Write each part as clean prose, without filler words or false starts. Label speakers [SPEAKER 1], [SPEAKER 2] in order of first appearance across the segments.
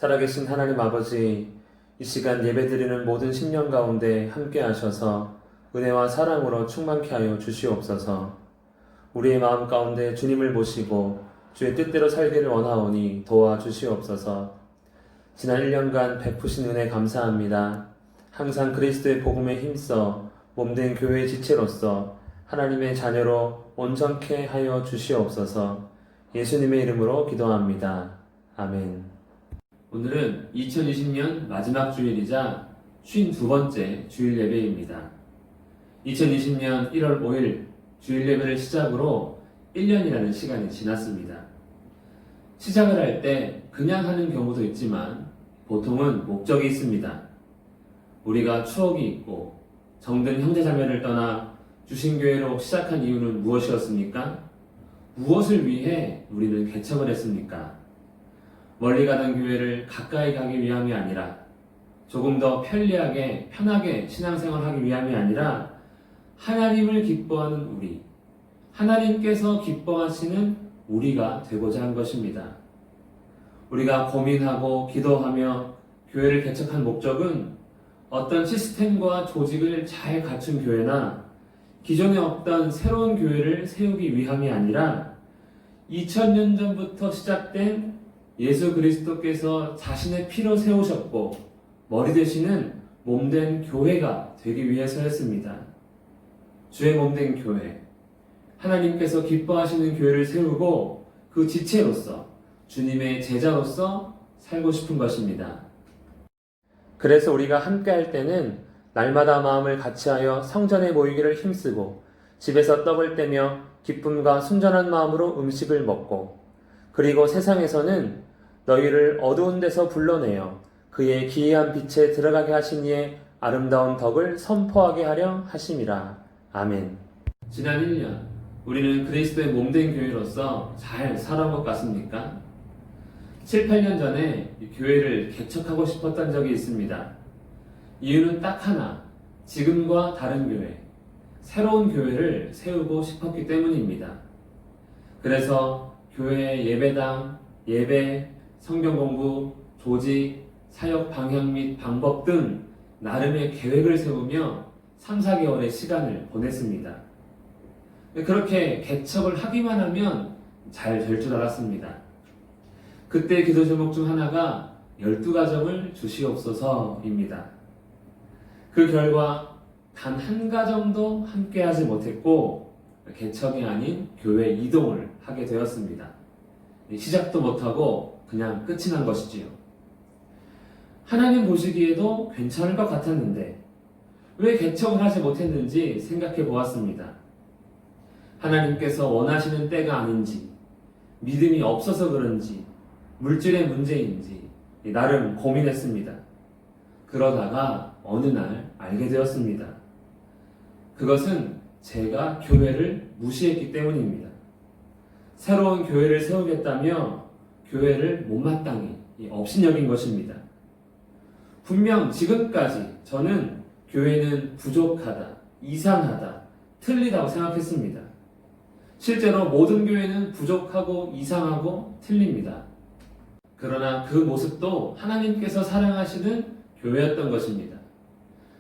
[SPEAKER 1] 살아계신 하나님 아버지, 이 시간 예배드리는 모든 심령 가운데 함께 하셔서 은혜와 사랑으로 충만케 하여 주시옵소서. 우리의 마음 가운데 주님을 모시고 주의 뜻대로 살기를 원하오니 도와주시옵소서. 지난 1년간 베푸신 은혜 감사합니다. 항상 그리스도의 복음에 힘써 몸된 교회의 지체로서 하나님의 자녀로 온전케 하여 주시옵소서. 예수님의 이름으로 기도합니다. 아멘. 오늘은 2020년 마지막 주일이자 52번째 주일 예배입니다. 2020년 1월 5일 주일 예배를 시작으로 1년이라는 시간이 지났습니다. 시작을 할 때 그냥 하는 경우도 있지만 보통은 목적이 있습니다. 우리가 추억이 있고 정든 형제자매를 떠나 주신교회로 시작한 이유는 무엇이었습니까? 무엇을 위해 우리는 개척을 했습니까? 멀리 가던 교회를 가까이 가기 위함이 아니라 조금 더 편리하게 편하게 신앙생활하기 위함이 아니라 하나님을 기뻐하는 우리, 하나님께서 기뻐하시는 우리가 되고자 한 것입니다. 우리가 고민하고 기도하며 교회를 개척한 목적은 어떤 시스템과 조직을 잘 갖춘 교회나 기존에 없던 새로운 교회를 세우기 위함이 아니라 2000년 전부터 시작된 예수 그리스도께서 자신의 피로 세우셨고 머리 되시는 몸된 교회가 되기 위해서였습니다. 주의 몸된 교회, 하나님께서 기뻐하시는 교회를 세우고 그 지체로서 주님의 제자로서 살고 싶은 것입니다. 그래서 우리가 함께 할 때는 날마다 마음을 같이하여 성전에 모이기를 힘쓰고 집에서 떡을 떼며 기쁨과 순전한 마음으로 음식을 먹고 그리고 세상에서는 너희를 어두운 데서 불러내어 그의 기이한 빛에 들어가게 하신 이의 아름다운 덕을 선포하게 하려 하심이라. 아멘. 지난 1년 우리는 그리스도의 몸된 교회로서 잘 살아온 것 같습니까? 7, 8년 전에 교회를 개척하고 싶었던 적이 있습니다. 이유는 딱 하나, 지금과 다른 교회, 새로운 교회를 세우고 싶었기 때문입니다. 그래서 교회 예배당, 예배, 성경 공부, 조직, 사역 방향 및 방법 등 나름의 계획을 세우며 3, 4개월의 시간을 보냈습니다. 그렇게 개척을 하기만 하면 잘 될 줄 알았습니다. 그때 기도 제목 중 하나가 12가정을 주시옵소서입니다. 그 결과 단 한 가정도 함께하지 못했고 개척이 아닌 교회 이동을 하게 되었습니다. 시작도 못하고 그냥 끝이 난 것이지요. 하나님 보시기에도 괜찮을 것 같았는데 왜 개척을 하지 못했는지 생각해 보았습니다. 하나님께서 원하시는 때가 아닌지, 믿음이 없어서 그런지, 물질의 문제인지 나름 고민했습니다. 그러다가 어느 날 알게 되었습니다. 그것은 제가 교회를 무시했기 때문입니다. 새로운 교회를 세우겠다며 교회를 못마땅히 업신여긴 것입니다. 분명 지금까지 저는 교회는 부족하다, 이상하다, 틀리다고 생각했습니다. 실제로 모든 교회는 부족하고 이상하고 틀립니다. 그러나 그 모습도 하나님께서 사랑하시는 교회였던 것입니다.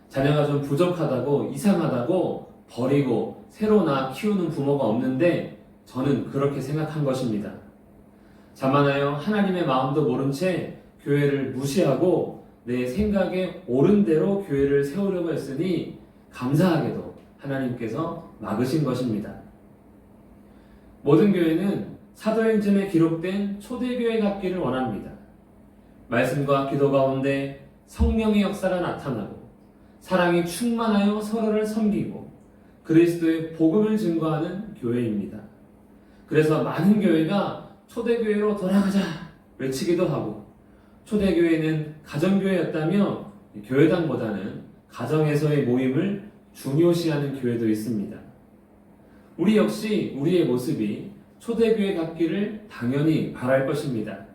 [SPEAKER 1] 자녀가 좀 부족하다고 이상하다고 버리고 새로 낳아 키우는 부모가 없는데 저는 그렇게 생각한 것입니다. 자만하여 하나님의 마음도 모른 채 교회를 무시하고 내 생각에 옳은 대로 교회를 세우려고 했으니 감사하게도 하나님께서 막으신 것입니다. 모든 교회는 사도행전에 기록된 초대교회 같기를 원합니다. 말씀과 기도 가운데 성령의 역사가 나타나고 사랑이 충만하여 서로를 섬기고 그리스도의 복음을 증거하는 교회입니다. 그래서 많은 교회가 초대교회로 돌아가자 외치기도 하고 초대교회는 가정교회였다며 교회당보다는 가정에서의 모임을 중요시하는 교회도 있습니다. 우리 역시 우리의 모습이 초대교회 같기를 당연히 바랄 것입니다.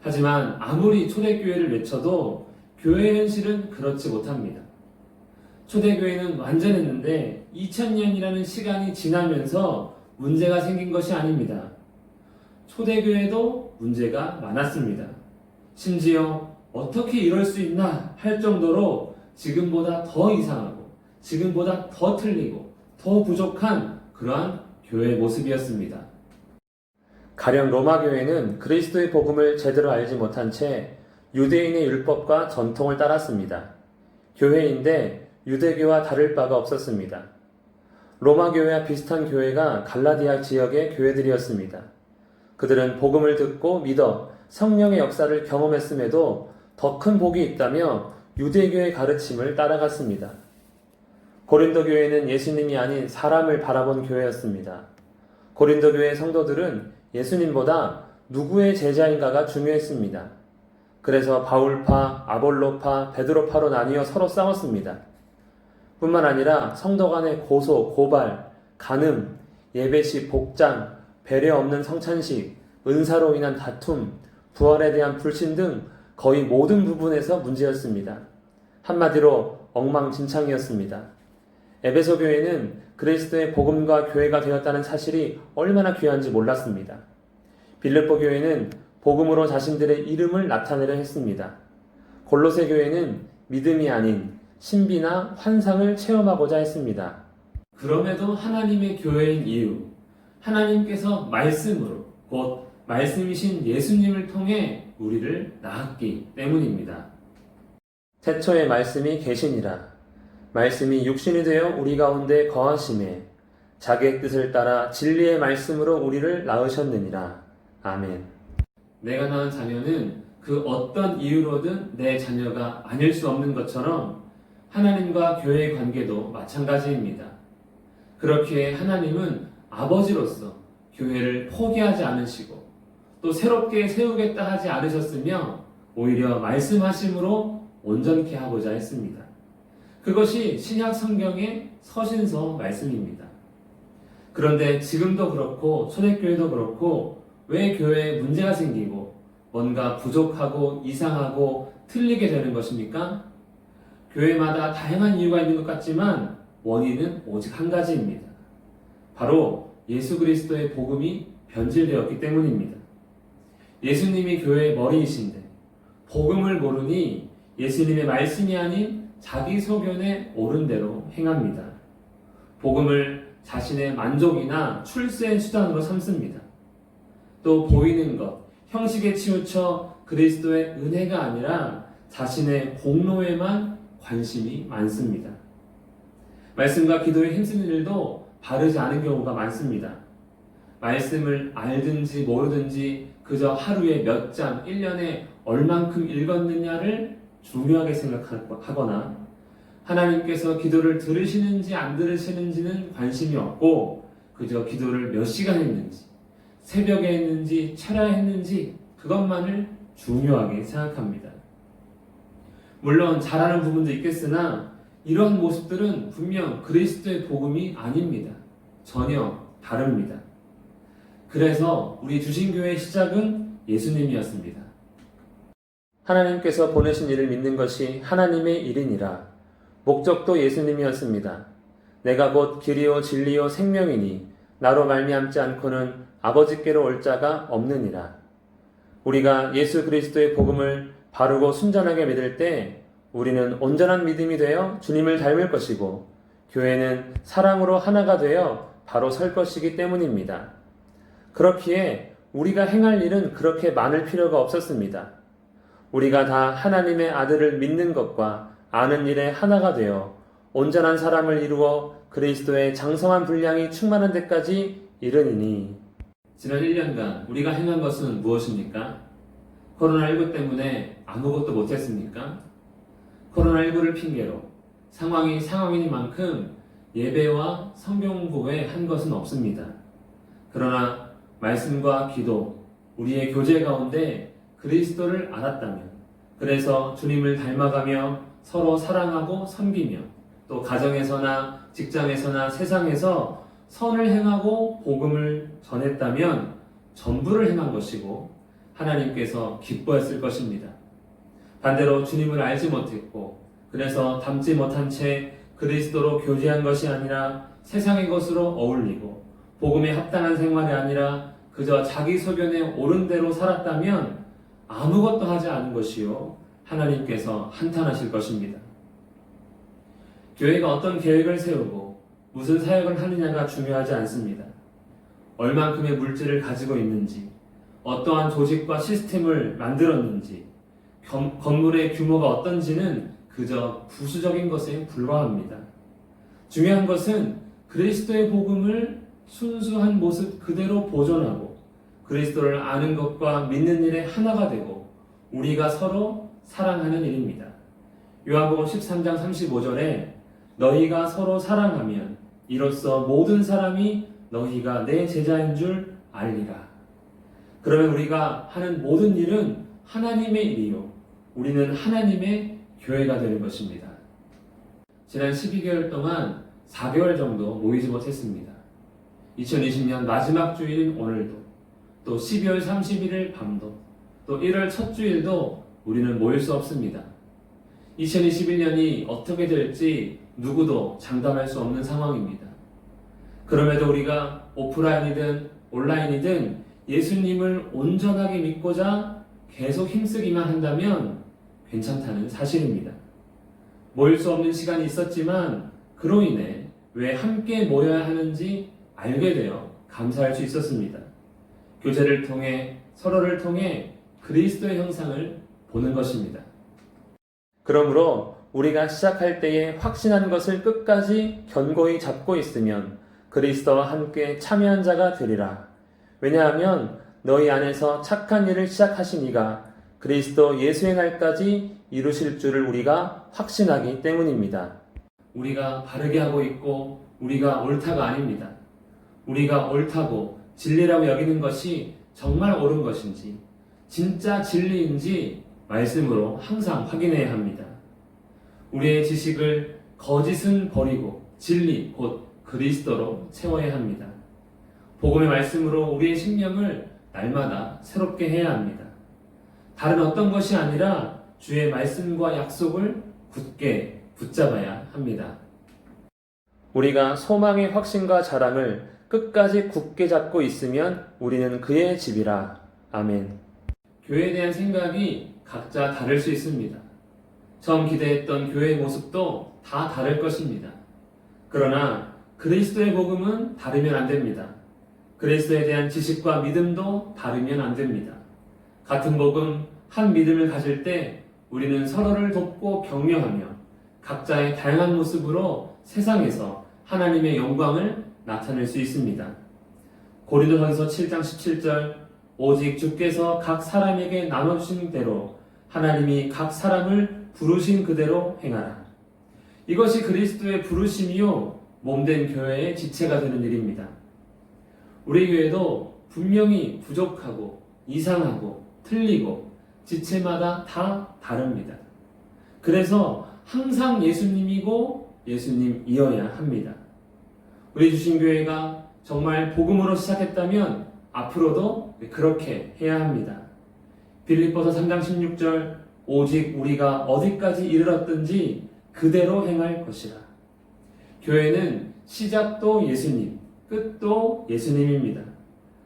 [SPEAKER 1] 하지만 아무리 초대교회를 외쳐도 교회 현실은 그렇지 못합니다. 초대교회는 완전했는데 2000년이라는 시간이 지나면서 문제가 생긴 것이 아닙니다. 초대교회도 문제가 많았습니다. 심지어 어떻게 이럴 수 있나 할 정도로 지금보다 더 이상하고 지금보다 더 틀리고 더 부족한 그러한 교회의 모습이었습니다. 가령 로마 교회는 그리스도의 복음을 제대로 알지 못한 채 유대인의 율법과 전통을 따랐습니다. 교회인데 유대교와 다를 바가 없었습니다. 로마 교회와 비슷한 교회가 갈라디아 지역의 교회들이었습니다. 그들은 복음을 듣고 믿어 성령의 역사를 경험했음에도 더 큰 복이 있다며 유대교의 가르침을 따라갔습니다. 고린도 교회는 예수님이 아닌 사람을 바라본 교회였습니다. 고린도 교회 성도들은 예수님보다 누구의 제자인가가 중요했습니다. 그래서 바울파, 아볼로파, 베드로파로 나뉘어 서로 싸웠습니다. 뿐만 아니라 성도 간의 고소, 고발, 간음, 예배식, 복장, 배려 없는 성찬식, 은사로 인한 다툼, 부활에 대한 불신 등 거의 모든 부분에서 문제였습니다. 한마디로 엉망진창이었습니다. 에베소 교회는 그리스도의 복음과 교회가 되었다는 사실이 얼마나 귀한지 몰랐습니다. 빌립보 교회는 복음으로 자신들의 이름을 나타내려 했습니다. 골로새 교회는 믿음이 아닌 신비나 환상을 체험하고자 했습니다. 그럼에도 하나님의 교회인 이유, 하나님께서 말씀으로 곧 말씀이신 예수님을 통해 우리를 낳았기 때문입니다. 태초에 말씀이 계시니라. 말씀이 육신이 되어 우리 가운데 거하심에 자기의 뜻을 따라 진리의 말씀으로 우리를 낳으셨느니라. 아멘. 내가 낳은 자녀는 그 어떤 이유로든 내 자녀가 아닐 수 없는 것처럼 하나님과 교회의 관계도 마찬가지입니다. 그렇기에 하나님은 아버지로서 교회를 포기하지 않으시고 또 새롭게 세우겠다 하지 않으셨으며 오히려 말씀하심으로 온전케 하고자 했습니다. 그것이 신약 성경의 서신서 말씀입니다. 그런데 지금도 그렇고 초대교회도 그렇고 왜 교회에 문제가 생기고 뭔가 부족하고 이상하고 틀리게 되는 것입니까? 교회마다 다양한 이유가 있는 것 같지만 원인은 오직 한 가지입니다. 바로 예수 그리스도의 복음이 변질되었기 때문입니다. 예수님이 교회의 머리이신데 복음을 모르니 예수님의 말씀이 아닌 자기 소견에 옳은 대로 행합니다. 복음을 자신의 만족이나 출세의 수단으로 삼습니다. 또 보이는 것, 형식에 치우쳐 그리스도의 은혜가 아니라 자신의 공로에만 관심이 많습니다. 말씀과 기도에 힘쓰는 일도 바르지 않은 경우가 많습니다. 말씀을 알든지 모르든지 그저 하루에 몇 장, 1년에 얼만큼 읽었느냐를 중요하게 생각하거나 하나님께서 기도를 들으시는지 안 들으시는지는 관심이 없고 그저 기도를 몇 시간 했는지 새벽에 했는지 철야에 했는지 그것만을 중요하게 생각합니다. 물론 잘하는 부분도 있겠으나 이런 모습들은 분명 그리스도의 복음이 아닙니다. 전혀 다릅니다. 그래서 우리 주신교회의 시작은 예수님이었습니다. 하나님께서 보내신 이를 믿는 것이 하나님의 일이니라. 목적도 예수님이었습니다. 내가 곧 길이요 진리요 생명이니 나로 말미암지 않고는 아버지께로 올 자가 없느니라. 우리가 예수 그리스도의 복음을 바르고 순전하게 믿을 때 우리는 온전한 믿음이 되어 주님을 닮을 것이고 교회는 사랑으로 하나가 되어 바로 설 것이기 때문입니다. 그렇기에 우리가 행할 일은 그렇게 많을 필요가 없었습니다. 우리가 다 하나님의 아들을 믿는 것과 아는 일에 하나가 되어 온전한 사람을 이루어 그리스도의 장성한 분량이 충만한 데까지 이르니니. 지난 1년간 우리가 행한 것은 무엇입니까? 코로나19 때문에 아무것도 못했습니까? 코로나19를 핑계로 상황이니만큼 예배와 성경 공부에 한 것은 없습니다. 그러나 말씀과 기도, 우리의 교제 가운데 그리스도를 알았다면, 그래서 주님을 닮아가며 서로 사랑하고 섬기며 또 가정에서나 직장에서나 세상에서 선을 행하고 복음을 전했다면 전부를 행한 것이고 하나님께서 기뻐했을 것입니다. 반대로 주님을 알지 못했고 그래서 닮지 못한 채 그리스도로 교제한 것이 아니라 세상의 것으로 어울리고 복음에 합당한 생활이 아니라 그저 자기 소견에 옳은 대로 살았다면 아무것도 하지 않은 것이요 하나님께서 한탄하실 것입니다. 교회가 어떤 계획을 세우고 무슨 사역을 하느냐가 중요하지 않습니다. 얼만큼의 물질을 가지고 있는지, 어떠한 조직과 시스템을 만들었는지, 건물의 규모가 어떤지는 그저 부수적인 것에 불과합니다. 중요한 것은 그리스도의 복음을 순수한 모습 그대로 보존하고 그리스도를 아는 것과 믿는 일에 하나가 되고 우리가 서로 사랑하는 일입니다. 요한복음 13장 35절에 너희가 서로 사랑하면 이로써 모든 사람이 너희가 내 제자인 줄 알리라. 그러면 우리가 하는 모든 일은 하나님의 일이요 우리는 하나님의 교회가 되는 것입니다. 지난 12개월 동안 4개월 정도 모이지 못했습니다. 2020년 마지막 주일인 오늘도, 또 12월 31일 밤도, 또 1월 첫 주일도 우리는 모일 수 없습니다. 2021년이 어떻게 될지 누구도 장담할 수 없는 상황입니다. 그럼에도 우리가 오프라인이든 온라인이든 예수님을 온전하게 믿고자 계속 힘쓰기만 한다면 괜찮다는 사실입니다. 모일 수 없는 시간이 있었지만 그로 인해 왜 함께 모여야 하는지 알게 되어 감사할 수 있었습니다. 교제를 통해 서로를 통해 그리스도의 형상을 보는 것입니다. 그러므로 우리가 시작할 때에 확신한 것을 끝까지 견고히 잡고 있으면 그리스도와 함께 참여한 자가 되리라. 왜냐하면 너희 안에서 착한 일을 시작하신 이가 그리스도 예수의 날까지 이루실 줄을 우리가 확신하기 때문입니다. 우리가 바르게 하고 있고 우리가 옳다가 아닙니다. 우리가 옳다고 진리라고 여기는 것이 정말 옳은 것인지 진짜 진리인지 말씀으로 항상 확인해야 합니다. 우리의 지식을 거짓은 버리고 진리 곧 그리스도로 채워야 합니다. 복음의 말씀으로 우리의 심령을 날마다 새롭게 해야 합니다. 다른 어떤 것이 아니라 주의 말씀과 약속을 굳게 붙잡아야 합니다. 우리가 소망의 확신과 자랑을 끝까지 굳게 잡고 있으면 우리는 그의 집이라. 아멘. 교회에 대한 생각이 각자 다를 수 있습니다. 처음 기대했던 교회의 모습도 다 다를 것입니다. 그러나 그리스도의 복음은 다르면 안 됩니다. 그리스도에 대한 지식과 믿음도 다르면 안 됩니다. 같은 복음, 한 믿음을 가질 때 우리는 서로를 돕고 격려하며 각자의 다양한 모습으로 세상에서 하나님의 영광을 나타낼 수 있습니다. 고린도전서 7장 17절 오직 주께서 각 사람에게 나눠주신 대로 하나님이 각 사람을 부르신 그대로 행하라. 이것이 그리스도의 부르심이요 몸된 교회의 지체가 되는 일입니다. 우리 교회도 분명히 부족하고 이상하고 틀리고 지체마다 다 다릅니다. 그래서 항상 예수님이고 예수님이어야 합니다. 우리 주신교회가 정말 복음으로 시작했다면 앞으로도 그렇게 해야 합니다. 빌립보서 3장 16절 오직 우리가 어디까지 이르렀든지 그대로 행할 것이라. 교회는 시작도 예수님, 끝도 예수님입니다.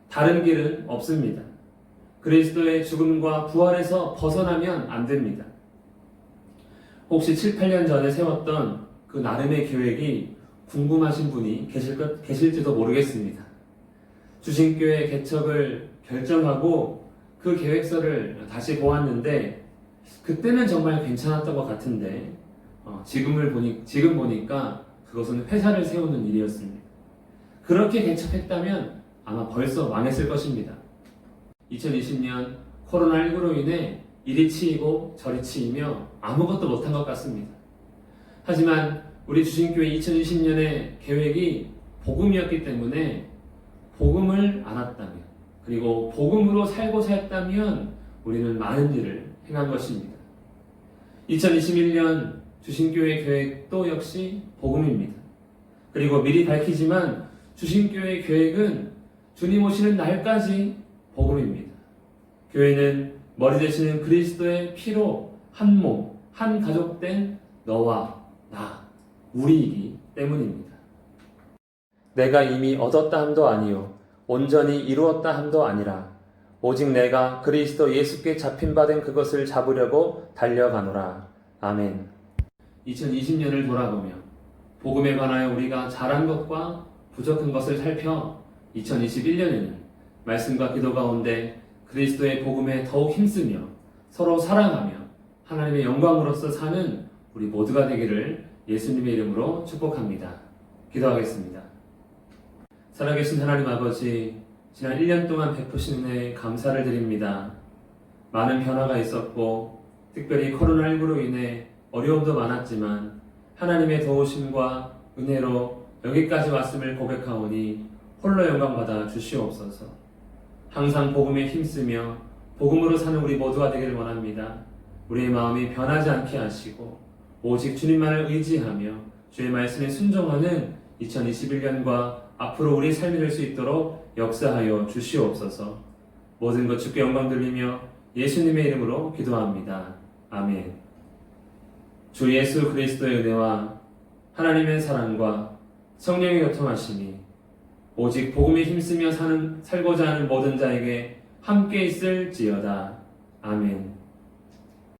[SPEAKER 1] 다른 길은 없습니다. 그리스도의 죽음과 부활에서 벗어나면 안 됩니다. 혹시 7, 8년 전에 세웠던 그 나름의 계획이 궁금하신 분이 계실지도 모르겠습니다. 주신교회 개척을 결정하고 그 계획서를 다시 보았는데 그때는 정말 괜찮았던 것 같은데 지금 보니까 그것은 회사를 세우는 일이었습니다. 그렇게 개척했다면 아마 벌써 망했을 것입니다. 2020년 코로나19로 인해 이리 치이고 저리 치이며 아무것도 못한 것 같습니다. 하지만 우리 주신교회 2020년의 계획이 복음이었기 때문에 복음을 알았다면 그리고 복음으로 살고자 했다면 우리는 많은 일을 행한 것입니다. 2021년 주신교회 계획도 역시 복음입니다. 그리고 미리 밝히지만 주신교회 계획은 주님 오시는 날까지 복음입니다. 교회는 머리 되시는 그리스도의 피로 한 몸, 한 가족된 너와 나, 우리이기 때문입니다. 내가 이미 얻었다 함도 아니요 온전히 이루었다 함도 아니라 오직 내가 그리스도 예수께 잡힌 바 된 그것을 잡으려고 달려가노라. 아멘. 2020년을 돌아보며 복음에 관하여 우리가 잘한 것과 부족한 것을 살펴 2021년에는 말씀과 기도 가운데 그리스도의 복음에 더욱 힘쓰며 서로 사랑하며 하나님의 영광으로서 사는 우리 모두가 되기를 예수님의 이름으로 축복합니다. 기도하겠습니다. 살아계신 하나님 아버지, 지난 1년 동안 베푸신 은혜에 감사를 드립니다. 많은 변화가 있었고 특별히 코로나19로 인해 어려움도 많았지만 하나님의 도우심과 은혜로 여기까지 왔음을 고백하오니 홀로 영광받아 주시옵소서. 항상 복음에 힘쓰며 복음으로 사는 우리 모두가 되기를 원합니다. 우리의 마음이 변하지 않게 하시고 오직 주님만을 의지하며 주의 말씀에 순종하는 2021년과 앞으로 우리 삶이 될 수 있도록 역사하여 주시옵소서. 모든 것 주께 영광 돌리며 예수님의 이름으로 기도합니다. 아멘. 주 예수 그리스도의 은혜와 하나님의 사랑과 성령의 교통하심이 오직 복음에 힘쓰며 살고자 하는 모든 자에게 함께 있을지어다. 아멘.